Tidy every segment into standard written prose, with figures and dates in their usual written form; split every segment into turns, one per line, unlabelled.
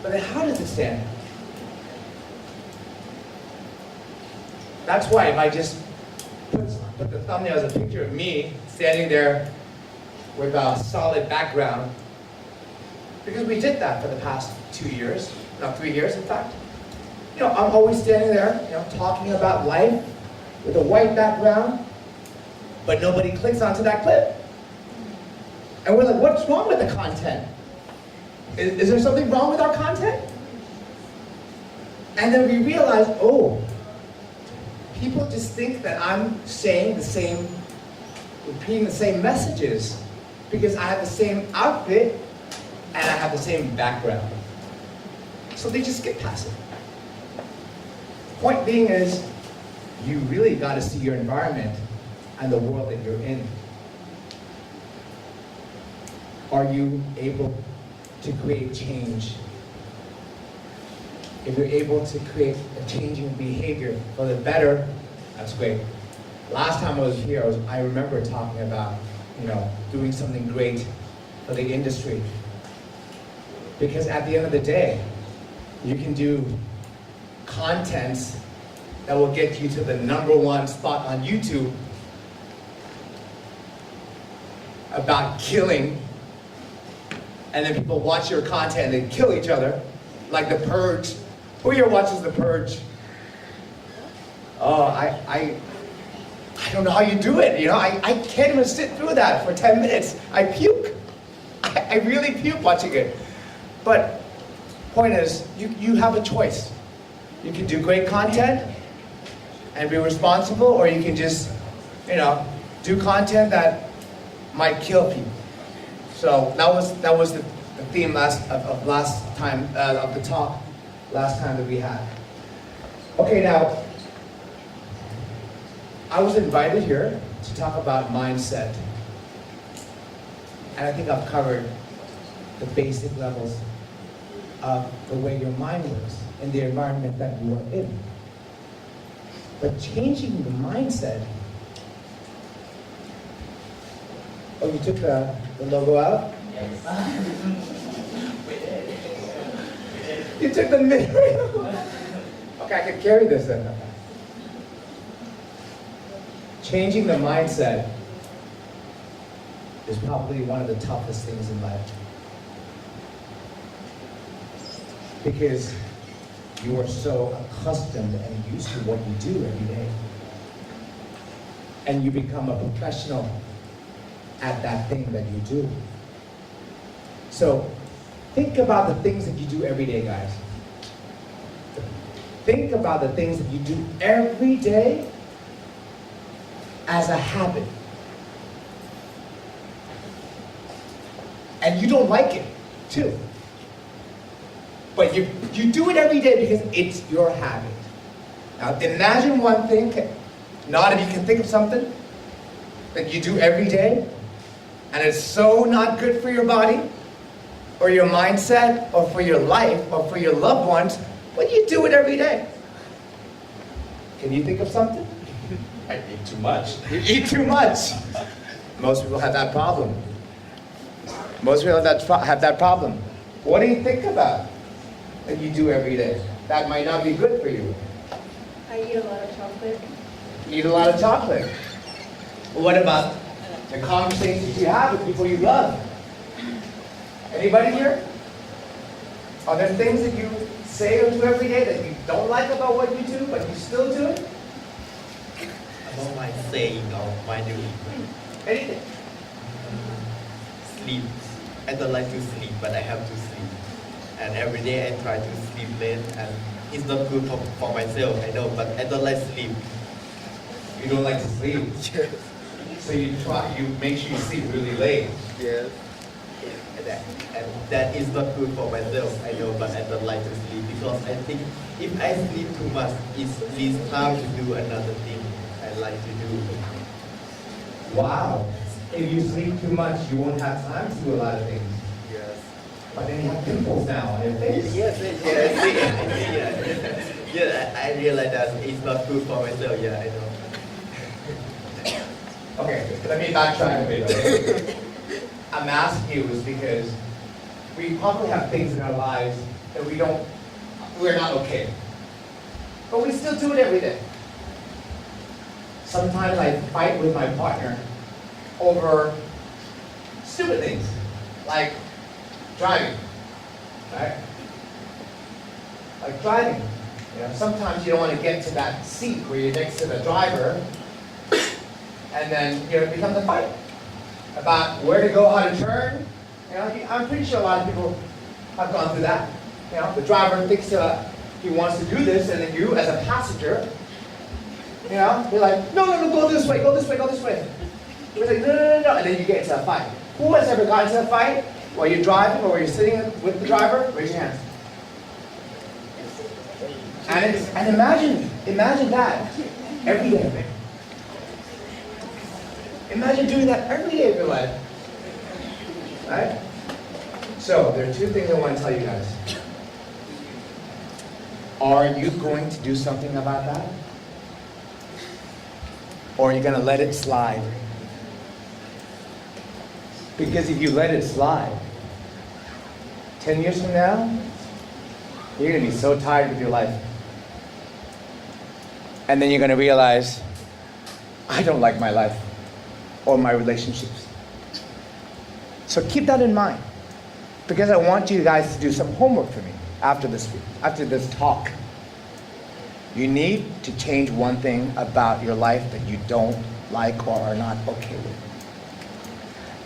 But then how does it stand? That's why if I just put the thumbnail as a picture of me standing there with a solid background, because we did that for the past 2 years, not 3 years in fact. You know, I'm always standing there, you know, talking about life with a white background, but nobody clicks onto that clip. And we're like, what's wrong with the content? Is there something wrong with our content? And then we realize, oh, people just think that I'm saying the same, repeating the same messages because I have the same outfit and I have the same background. So they just skip past it. Point being is, you really got to see your environment and the world that you're in. Are you able to create change? If you're able to create a changing behavior for the better, that's great. Last time I was here, I remember talking about, you know, doing something great for the industry. Because at the end of the day, you can do contents that will get you to the #1 spot on YouTube about killing, and then people watch your content and they kill each other, like The Purge. Who here watches The Purge? Oh, I don't know how you do it, you know? I can't even sit through that for 10 minutes. I puke. I really puke watching it. But point is, you have a choice. You can do great content and be responsible, or you can just, you know, do content that might kill people. So that was the theme of last time of the talk last time that we had. Okay, now I was invited here to talk about mindset, and I think I've covered the basic levels of the way your mind works in the environment that you are in. But changing the mindset. Oh, you took the logo out?
Yes.
You took the mirror. Okay, I can carry this then. Changing the mindset is probably one of the toughest things in life. Because you are so accustomed and used to what you do every day. And you become a professional at that thing that you do. So think about the things that you do every day, guys. Think about the things that you do every day as a habit. And you don't like it, too. But you do it every day because it's your habit. Now imagine one thing, not if you can think of something that you do every day, and it's so not good for your body, or your mindset, or for your life, or for your loved ones, but you do it every day. Can you think of something?
I eat too much.
You eat too much. Most people have that problem. Most people have that problem. What do you think about that you do every day that might not be good for you?
I eat a lot of chocolate.
You eat a lot of chocolate. What about the conversations you have with people you love? Anybody here? Are there things that you say or do every day that you don't like about what you do, but you still do it?
I don't like saying or my doing.
Anything?
Sleep. I don't like to sleep, but I have to sleep. And every day I try to sleep late, and it's not good for myself, I know, but I don't like sleep.
You don't like to sleep. So you make sure you sleep really late.
Yes. And that is not good for myself, I know, but I don't like to sleep because I think if I sleep too much, it's least time to do another thing I like to do.
Wow. If you sleep too much, you won't have time to do a lot of things.
Yes.
But then you have pimples now on your face.
Yes. Yeah, I realize that it's not good for myself, yeah, I know.
Okay, let me backtrack a bit. Okay? I'm asking you is because we probably have things in our lives that we're not okay. But we still do it every day. Sometimes I fight with my partner over stupid things, like driving, right? Like driving. You know, sometimes you don't want to get to that seat where you're next to the driver, and then it becomes a fight about where to go, how to turn. You know, I'm pretty sure a lot of people have gone through that. You know, the driver thinks he wants to do this, and then you, as a passenger, you know, you're like, no, go this way, go this way, go this way. You're like, no, and then you get into a fight. Who has ever gotten into a fight while you're driving or while you're sitting with the driver? Raise your hands. And imagine that every day. Imagine doing that every day of your life. Right? So, there are two things I want to tell you guys. Are you going to do something about that? Or are you going to let it slide? Because if you let it slide, 10 years from now, you're going to be so tired with your life. And then you're going to realize, I don't like my life or my relationships. So keep that in mind. Because I want you guys to do some homework for me after this week, after this talk. You need to change one thing about your life that you don't like or are not okay with.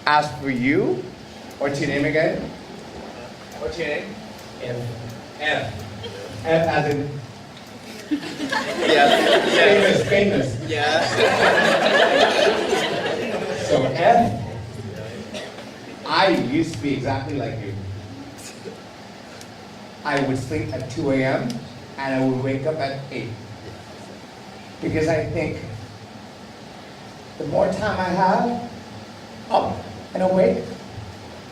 As for you, what's your name again? What's your name? F. F as in?
Yes.
Famous.
Yeah.
So F, I used to be exactly like you. I would sleep at 2 a.m. and I would wake up at 8. Because I think the more time I have, up and awake,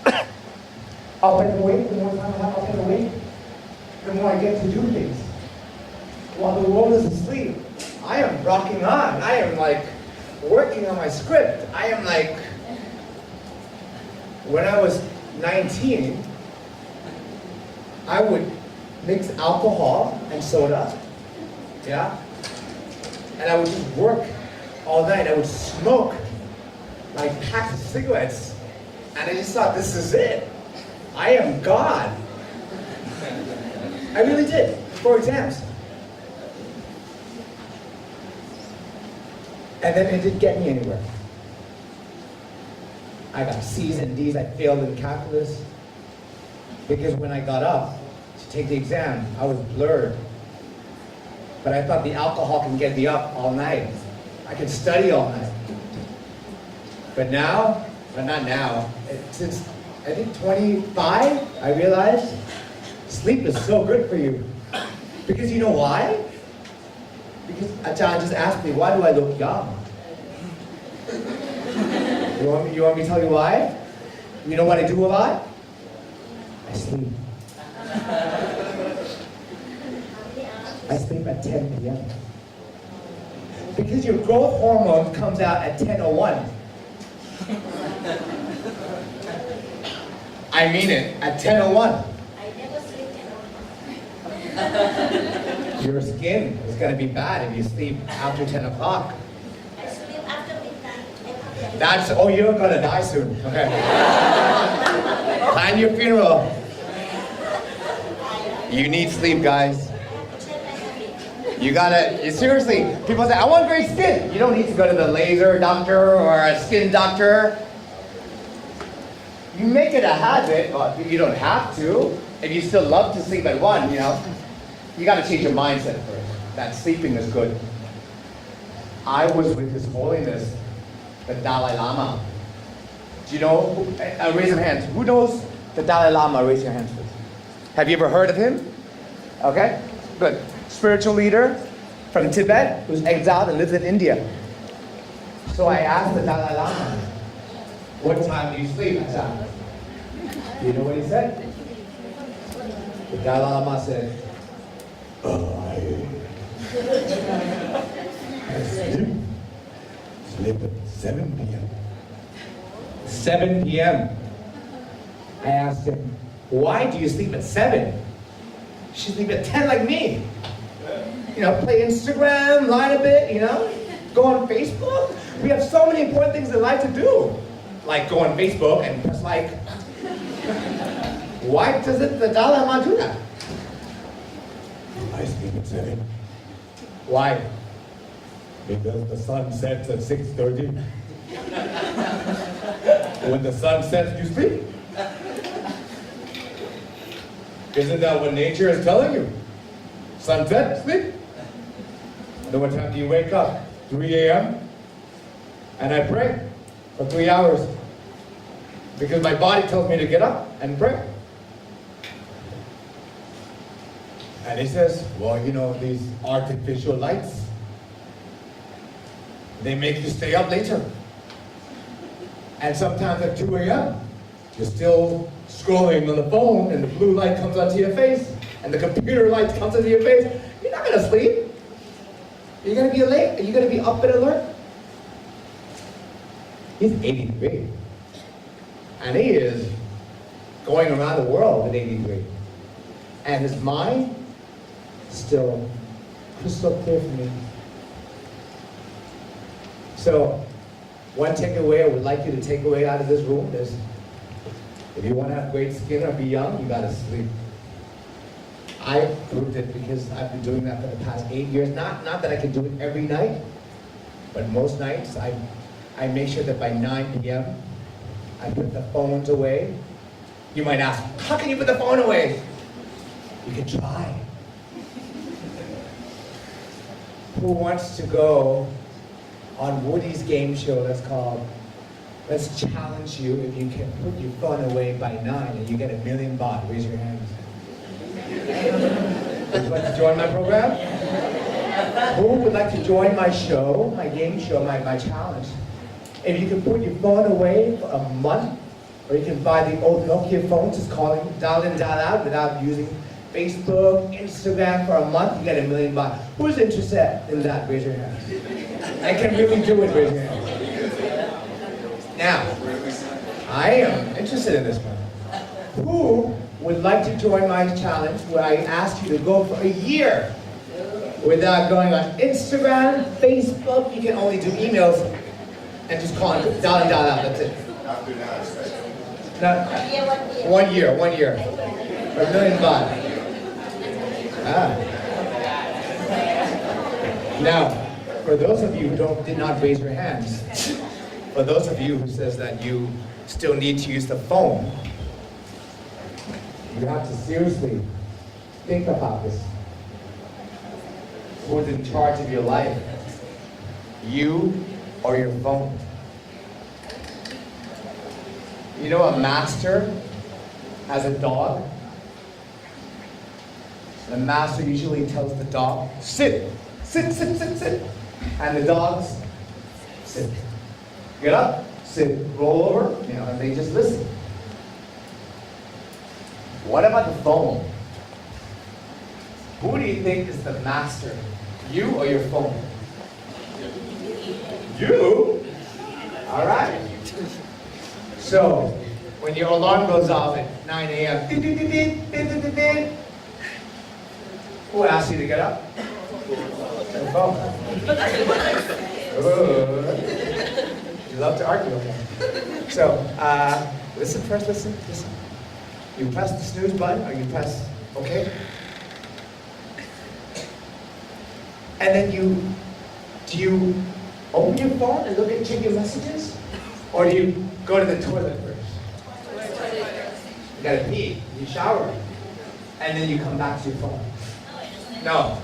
up and awake, the more time I have up and awake, the more I get to do things. While the world is asleep, I am rocking on. I am like working on my script. I am like, when I was 19, I would mix alcohol and soda, yeah? And I would just work all night. I would smoke like packs of cigarettes. And I just thought, this is it. I am God. I really did, for exams. And then it didn't get me anywhere. I got C's and D's. I failed in calculus. Because when I got up to take the exam, I was blurred. But I thought the alcohol can get me up all night. I could study all night. But now, but not now, since I think 25, I realized sleep is so good for you. Because you know why? Because Ajahn just asked me, why do I look young? You want me to tell you why? You know what I do a lot? I sleep. I sleep at 10 p.m. Because your growth hormone comes out at 10:01. I mean it, at 10:01.
I never sleep at all.
Your skin is going to be bad if you sleep after 10 o'clock.
I sleep after midnight.
That's, oh, you're going to die soon. Okay. Plan your funeral. You need sleep, guys. You gotta, seriously, people say, I want great skin. You don't need to go to the laser doctor or a skin doctor. You make it a habit, but you don't have to. If you still love to sleep at 1, you know, you gotta change your mindset first. That sleeping is good. I was with His Holiness, the Dalai Lama. Do you know, raise your hands. Who knows the Dalai Lama? Raise your hands, please. Have you ever heard of him? Okay, good. Spiritual leader from Tibet who's exiled and lives in India. So I asked the Dalai Lama, what time do you sleep? You know what he said? The Dalai Lama said, I sleep at 7 p.m. 7 p.m. I asked him, why do you sleep at 7? She sleeps at 10 like me. You know, play Instagram, line a bit, you know, go on Facebook. We have so many important things in life to do. Like go on Facebook and press like. Why doesn't the Dalai Lama do that?
I sleep at 7
Why?
because the sun sets at 6:30. When the sun sets, you sleep. Isn't that what nature is telling you? Sunset, sleep. And then what time do you wake up? 3 a.m. And I pray for 3 hours. Because my body tells me to get up and pray. And he says, well, you know, these artificial lights, they make you stay up later. And sometimes at 2 a.m., you're still scrolling on the phone and the blue light comes onto your face and the computer light comes onto your face. You're not gonna sleep. You're gonna be late. Are you gonna be up and alert? He's 83. And he is going around the world at 83. And his mind is still crystal clear for me. So, one takeaway I would like you to take away out of this room is, if you want to have great skin or be young, you gotta sleep. I proved it because I've been doing that for the past 8 years. Not that I can do it every night, but most nights I make sure that by 9 p.m. I put the phones away. You might ask, how can you put the phone away? You can try. Who wants to go on Woody's game show that's called Let's Challenge You if you can put your phone away by 9 and you get $1 million baht? Raise your hands. Would you like to join my program? Who would like to join my show, my game show, my challenge? If you can put your phone away for a month, or you can buy the old Nokia phones, just calling, dial in, dial out, without using Facebook, Instagram for a month, you get $1 million baht. Who's interested in that? Raise your hand. I can really do it, raise your hand. Now, I am interested in this one. Who would like to join my challenge where I ask you to go for a year without going on Instagram, Facebook? You can only do emails and just call and dial in, dial out, that's it. Now, 1 year. For $1 million baht. Now, for those of you who did not raise your hands, for those of you who says that you still need to use the phone, you have to seriously think about this. Who's in charge of your life? You or your phone? You know, a master has a dog. The master usually tells the dog, sit, sit, sit, sit, sit. And the dogs sit. Get up, sit, roll over, you know, and they just listen. What about the phone? Who do you think is the master? You or your phone? You? All right. So, when your alarm goes off at 9 a.m., who asked you to get up? The phone. You love to argue with me. So, listen first, listen. You press the snooze button, or you press OK. And then do you open your phone and check your messages? Or do you go to the toilet first? You gotta pee, you shower, and then you come back to your phone. No,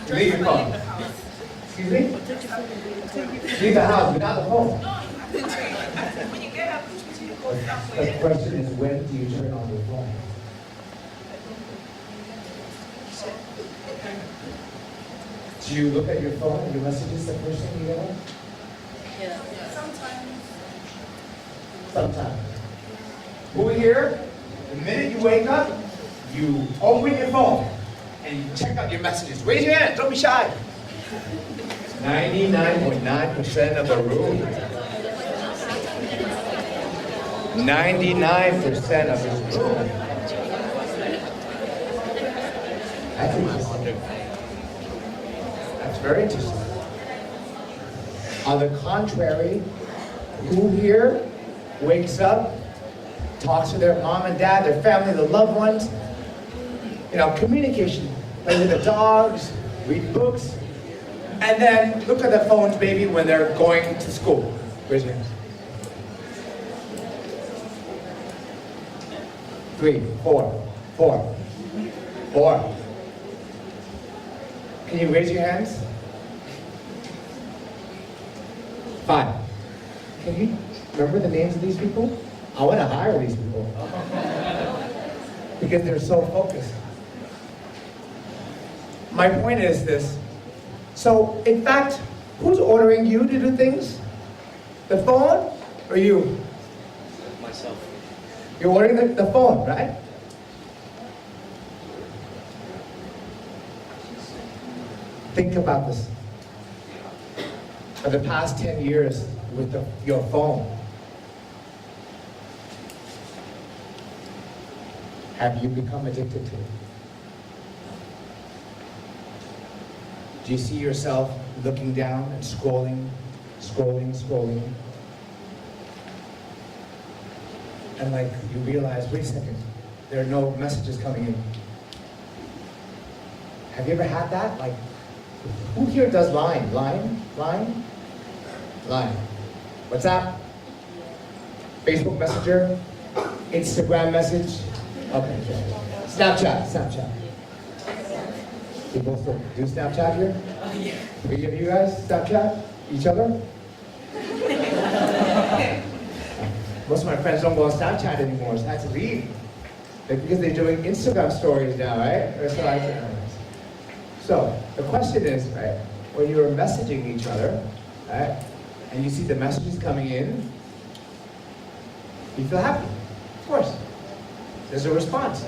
you leave your phone. Excuse me? Leave the house without the phone. The question is, when do you turn on your phone? Do you look at your phone and your messages the first thing you get on?
Yeah.
Sometimes. Who here, the minute you wake up, you open your phone and you check out your messages. Raise your hand, don't be shy. 99.9% of the room. 99% of this room.
That's interesting. That's very interesting. On the contrary, who here wakes up, talks to their mom and dad, their family, their loved ones? You know, communication. Play with the dogs, read books, and then look at their phones maybe when they're going to school. Raise your hands. 3, 4, 4, 4. Can you raise your hands? 5. Can you remember the names of these people? I want to hire these people. Because they're so focused. My point is this. So, in fact, who's ordering you to do things? The phone or you?
Myself.
You're ordering the phone, right? Think about this. For the past 10 years with your phone, have you become addicted to it? Do you see yourself looking down and scrolling, scrolling, scrolling? And like you realize, wait a second, there are no messages coming in. Have you ever had that? Like, who here does Line? Line? Line? Line. WhatsApp? Facebook Messenger? Instagram message? Okay. Snapchat? Snapchat. People still do Snapchat here? Three of you guys Snapchat each other? Most of my friends don't go on Snapchat anymore, so I had to leave. Because they're doing Instagram stories now, right? So the question is, right, when you're messaging each other, right, and you see the messages coming in, you feel happy, of course. There's a response.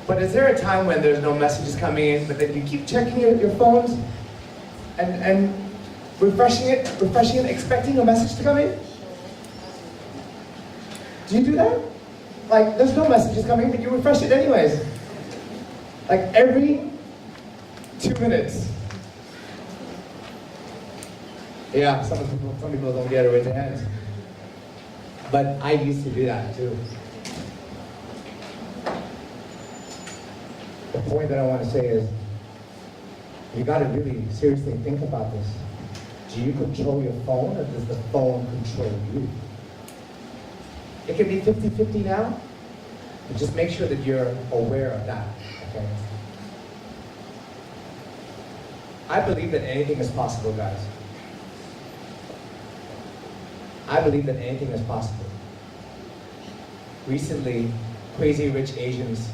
But is there a time when there's no messages coming in, but then you keep checking your phones and refreshing it, expecting a message to come in? Do you do that? Like, there's no messages coming, but you refresh it anyways. Like every 2 minutes. Yeah, some people don't get it with their hands. But I used to do that too. The point that I want to say is, you got to really seriously think about this. Do you control your phone, or does the phone control you? It can be 50-50 now, but just make sure that you're aware of that, okay? I believe that anything is possible, guys. I believe that anything is possible. Recently, Crazy Rich Asians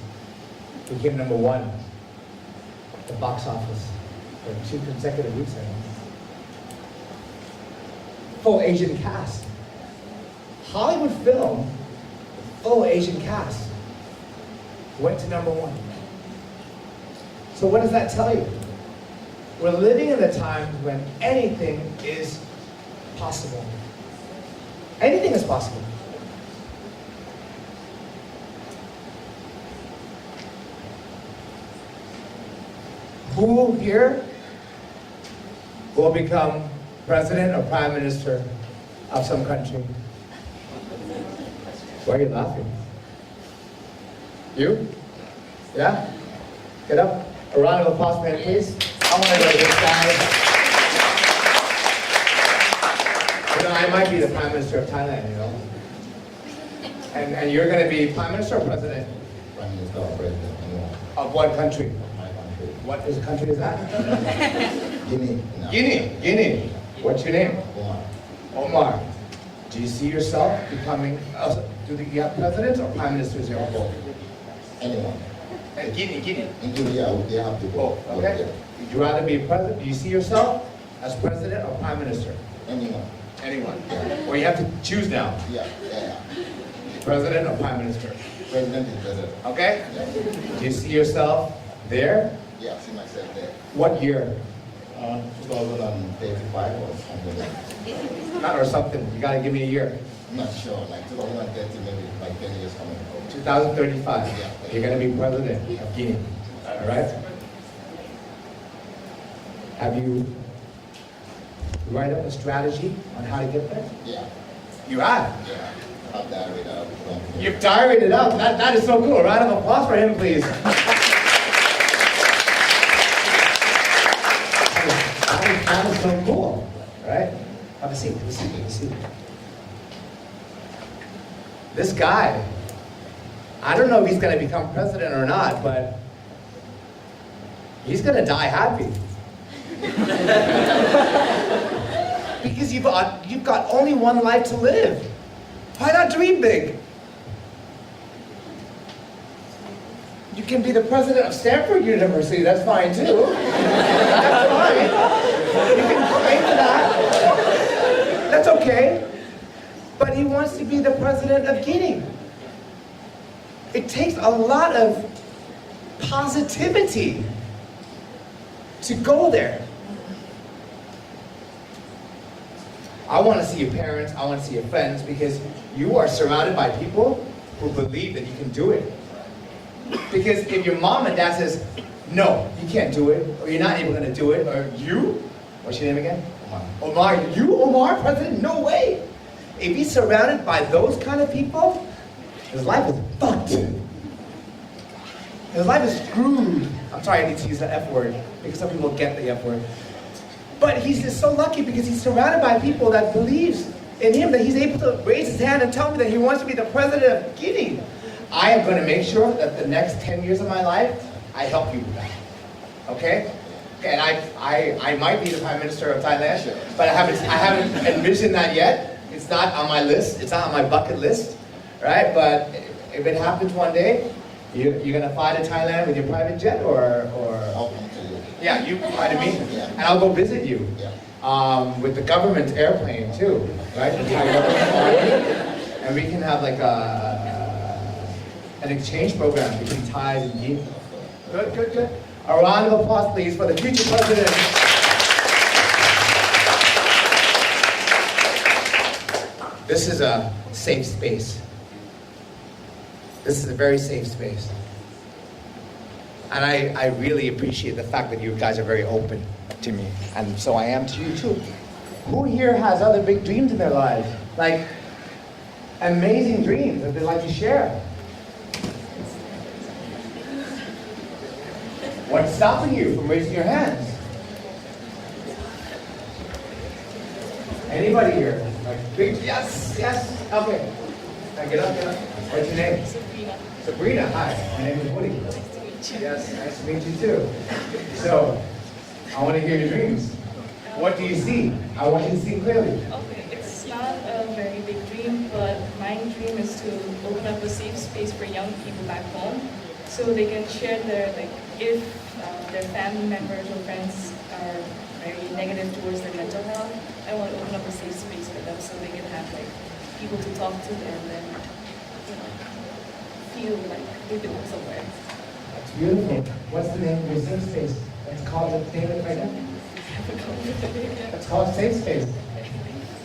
became #1 at the box office for 2 consecutive weeks, I think. Full Asian cast. Hollywood film, full Asian cast, went to #1. So what does that tell you? We're living in a time when anything is possible. Anything is possible. Who here will become president or prime minister of some country? Why are you laughing? You? Yeah? Get up. A round of applause for him, please. I want to go to this guy. You know, I might be the prime minister of Thailand, you know. And you're going to be prime minister or president?
Prime Minister or President,
Of what country?
my country.
What is country is that?
Guinea. No.
Guinea. What's your name?
Omar.
Omar. Do you see yourself becoming, do you have president or prime minister as your goal?
Anyone.
Guinea.
In Guinea, they have to go.
Oh, okay. Would you rather be president? Do you see yourself as president or prime minister?
Anyone.
Anyone. Well, you have to choose now.
Yeah.
President or prime minister?
President is president.
Okay?
Yeah.
Do you see yourself there?
Yeah, see myself there.
What year?
2035 or something like that.
Not or something. You gotta give me a year.
I'm not sure, like 2030, maybe like 10 years coming.
2035.
Yeah.
You're gonna be president of Guinea. All right? Have you write up a strategy on how to get there?
Yeah,
You have.
yeah. I've dialed it out.
You've diaried it out. That is so cool. A round of applause for him, please. That is so cool. All right? Have a seat. Have a seat. Have a seat. This guy, I don't know if he's going to become president or not, but he's going to die happy. Because you've got only one life to live. Why not dream big? You can be the president of Stamford University, that's fine too. That's fine. You can claim for that. That's okay. But he wants to be the president of Guinea. It takes a lot of positivity to go there. I want to see your parents, I want to see your friends, because you are surrounded by people who believe that you can do it. Because if your mom and dad says, no, you can't do it, or you're not even going to do it, or you, what's your name again? Omar. You, Omar, president? No way. If he's surrounded by those kind of people, his life is fucked. His life is screwed. I'm sorry I need to use the F word, because some people get the F word. But he's just so lucky because he's surrounded by people that believes in him, that he's able to raise his hand and tell me that he wants to be the president of Guinea. I am going to make sure that the next 10 years of my life, I help you with that. Okay? And I might be the Prime Minister of Thailand, but I haven't envisioned that yet. It's not on my list. It's not on my bucket list, right? But if it happens one day, you're going to fly to Thailand with your private jet, or
I'll come to you.
yeah, you fly to me,
Yeah.
and I'll go visit you.
Yeah.
With the government airplane too, right? The Thai government airplane. And we can have like an exchange program between Thais and Guinea. Good, good, good. A round of applause, please, for the future president. This is a safe space. This is a very safe space. And I really appreciate the fact that you guys are very open to me. And so I am to you too. Who here has other big dreams in their lives? Like amazing dreams that they'd like to share? What's stopping you from raising your hands? Anybody here? Like big, yes, yes, okay. Now get up, get up. What's your name?
Sabrina.
Sabrina, hi. My name is Woody. Yes, nice to meet you too. So, I want to hear your dreams. What do you see? I want you to see clearly.
Okay, it's not a very big dream, but my dream is to open up a safe space for young people back home, so they can share their, like, if their family members or friends are very negative towards their mental health, I want to open up a safe space for them so they can have, like, people to talk to and then, you know, feel like they belong somewhere.
That's beautiful. What's the name of your safe space? Let's call it David right now. Let's call it Safe Space.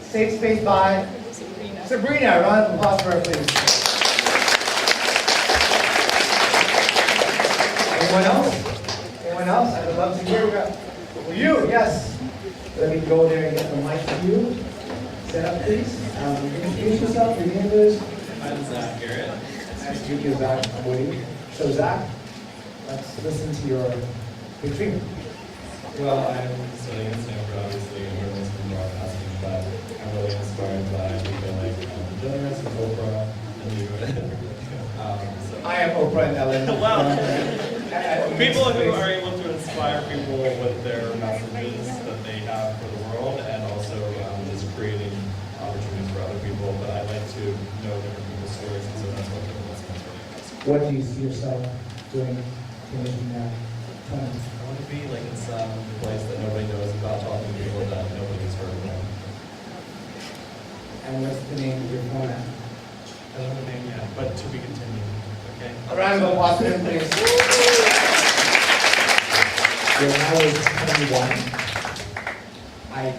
Safe Space by
Sabrina.
Sabrina. A round of applause for her, please. Anyone else? Anyone else? I would love to hear you. Yes. Let me go there and get the mic to you. Set up, please. Introduce yourself. Your name is?
I'm Zach Garrett.
Nice to meet you, Zach. I'm waiting. So, Zach, let's listen to your big dream.
Well, I'm studying at Stanford, obviously, and we're most people are asking, but I'm really inspired by people like Generous and Oprah and you.
I am Oprah and Ellen.
Well, people who are able to inspire people with their messages that they have for the world, and also just creating opportunities for other people. But I like to know different people's stories, and so that's what the listeners really ask.
What do you see yourself doing in that time?
I want to be like in some place that nobody knows about, talking to people that nobody's heard of.
And what's the name of your format?
I don't know the name yet, but to be continued. Okay.
A round of applause for him, please. When I was 21, I